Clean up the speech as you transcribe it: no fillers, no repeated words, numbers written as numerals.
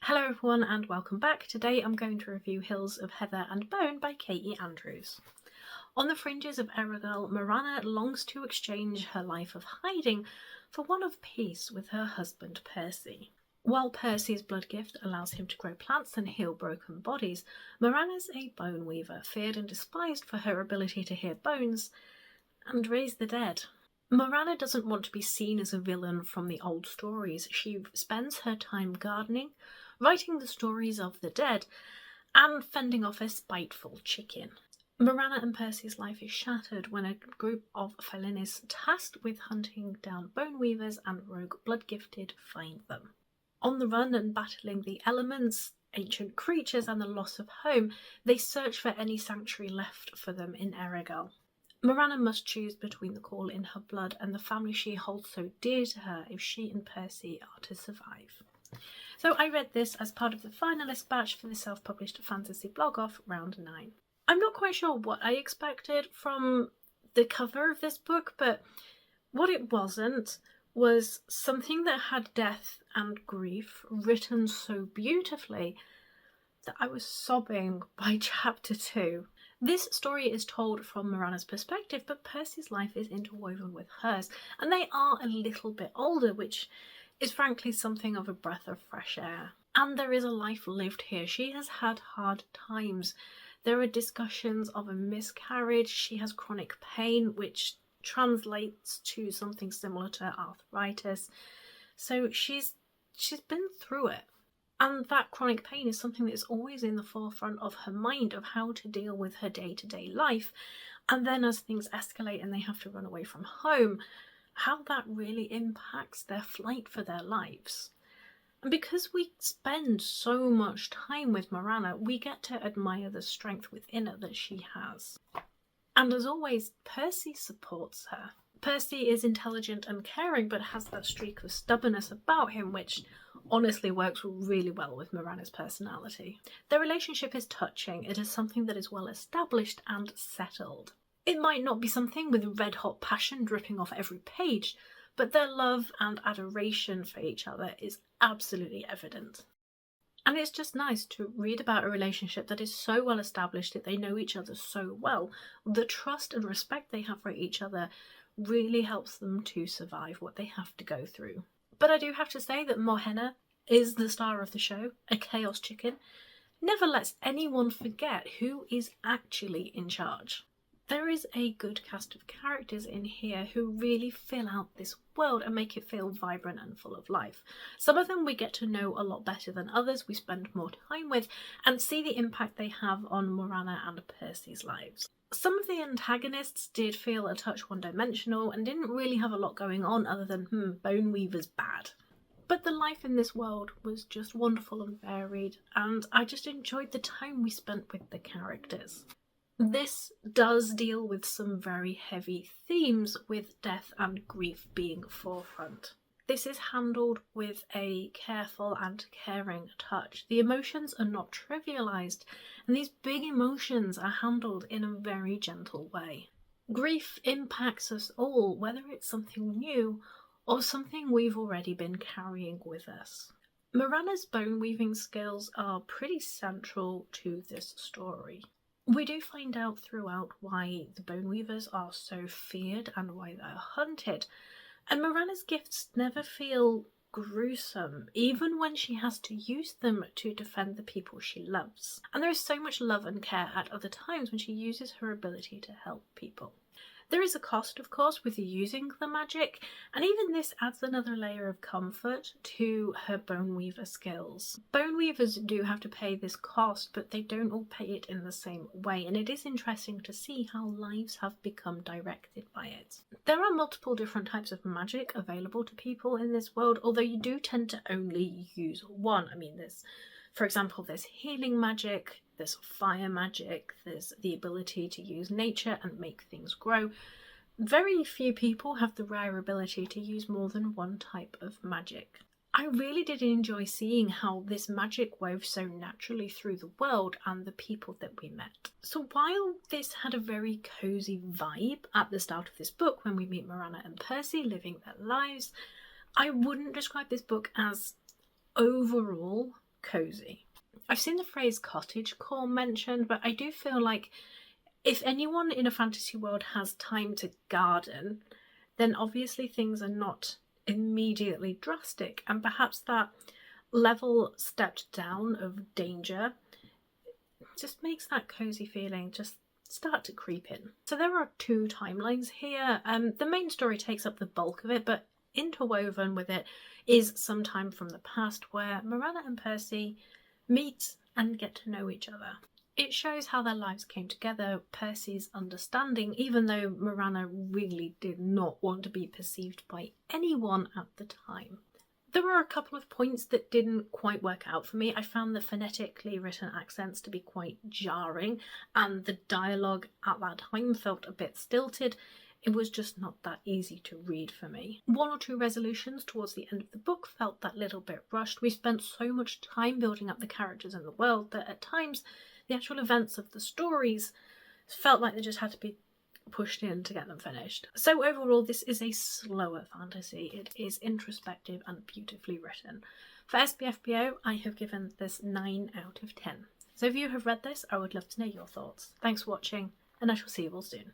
Hello everyone and welcome back. Today I'm going to review Hills of Heather and Bone by Katie Andrews. On the fringes of Erigel, Morana longs to exchange her life of hiding for one of peace with her husband Percy. While Percy's blood gift allows him to grow plants and heal broken bodies, Morana's a bone weaver, feared and despised for her ability to hear bones and raise the dead. Morana doesn't want to be seen as a villain from the old stories. She spends her time gardening, writing the stories of the dead, and fending off a spiteful chicken. Morana and Percy's life is shattered when a group of Finalists tasked with hunting down bone weavers and rogue blood-gifted find them. On the run and battling the elements, ancient creatures, and the loss of home, they search for any sanctuary left for them in Erigel. Morana must choose between the call in her blood and the family she holds so dear to her if she and Percy are to survive. So I read this as part of the finalist batch for the self-published fantasy blog off round 9. I'm not quite sure what I expected from the cover of this book, but what it wasn't was something that had death and grief written so beautifully that I was sobbing by chapter 2. This story is told from Morana's perspective, but Percy's life is interwoven with hers, and they are a little bit older, which is frankly something of a breath of fresh air. And there is a life lived here. She has had hard times. There are discussions of a miscarriage. She has chronic pain, which translates to something similar to arthritis. So she's been through it. And that chronic pain is something that is always in the forefront of her mind, of how to deal with her day-to-day life. And then as things escalate and they have to run away from home, how that really impacts their flight for their lives. And because we spend so much time with Morana, we get to admire the strength within her that she has. And as always, Percy supports her. Percy is intelligent and caring, but has that streak of stubbornness about him, which honestly works really well with Morana's personality. Their relationship is touching. It is something that is well established and settled. It might not be something with red-hot passion dripping off every page, but their love and adoration for each other is absolutely evident. And it's just nice to read about a relationship that is so well established, that they know each other so well. The trust and respect they have for each other really helps them to survive what they have to go through. But I do have to say that Morhenna is the star of the show, a chaos chicken, never lets anyone forget who is actually in charge. There is a good cast of characters in here who really fill out this world and make it feel vibrant and full of life. Some of them we get to know a lot better than others, we spend more time with and see the impact they have on Morana and Percy's lives. Some of the antagonists did feel a touch one-dimensional and didn't really have a lot going on other than, Bone Weaver's bad. But the life in this world was just wonderful and varied, and I just enjoyed the time we spent with the characters. This does deal with some very heavy themes, with death and grief being forefront. This is handled with a careful and caring touch. The emotions are not trivialised, and these big emotions are handled in a very gentle way. Grief impacts us all, whether it's something new or something we've already been carrying with us. Morana's bone weaving skills are pretty central to this story. We do find out throughout why the bone weavers are so feared and why they're hunted. And Morana's gifts never feel gruesome, even when she has to use them to defend the people she loves. And there is so much love and care at other times when she uses her ability to help people. There is a cost, of course, with using the magic, and even this adds another layer of comfort to her bone weaver skills. Bone weavers do have to pay this cost, but they don't all pay it in the same way, and it is interesting to see how lives have become directed by it. There are multiple different types of magic available to people in this world, although you do tend to only use one. For example, there's healing magic, there's fire magic, there's the ability to use nature and make things grow. Very few people have the rare ability to use more than one type of magic. I really did enjoy seeing how this magic wove so naturally through the world and the people that we met. So while this had a very cozy vibe at the start of this book when we meet Morana and Percy living their lives, I wouldn't describe this book as overall cosy. I've seen the phrase cottagecore mentioned, but I do feel like if anyone in a fantasy world has time to garden, then obviously things are not immediately drastic, and perhaps that level stepped down of danger just makes that cozy feeling just start to creep in. So there are 2 timelines here. The main story takes up the bulk of it, but interwoven with it is some time from the past where Miranda and Percy meet and get to know each other. It shows how their lives came together, Percy's understanding, even though Miranda really did not want to be perceived by anyone at the time. There were a couple of points that didn't quite work out for me. I found the phonetically written accents to be quite jarring, and the dialogue at that time felt a bit stilted. It was just not that easy to read for me. 1 or 2 resolutions towards the end of the book felt that little bit rushed. We spent so much time building up the characters and the world that at times the actual events of the stories felt like they just had to be pushed in to get them finished. So overall, this is a slower fantasy. It is introspective and beautifully written. For SPFBO, I have given this 9 out of 10. So if you have read this, I would love to know your thoughts. Thanks for watching, and I shall see you all soon.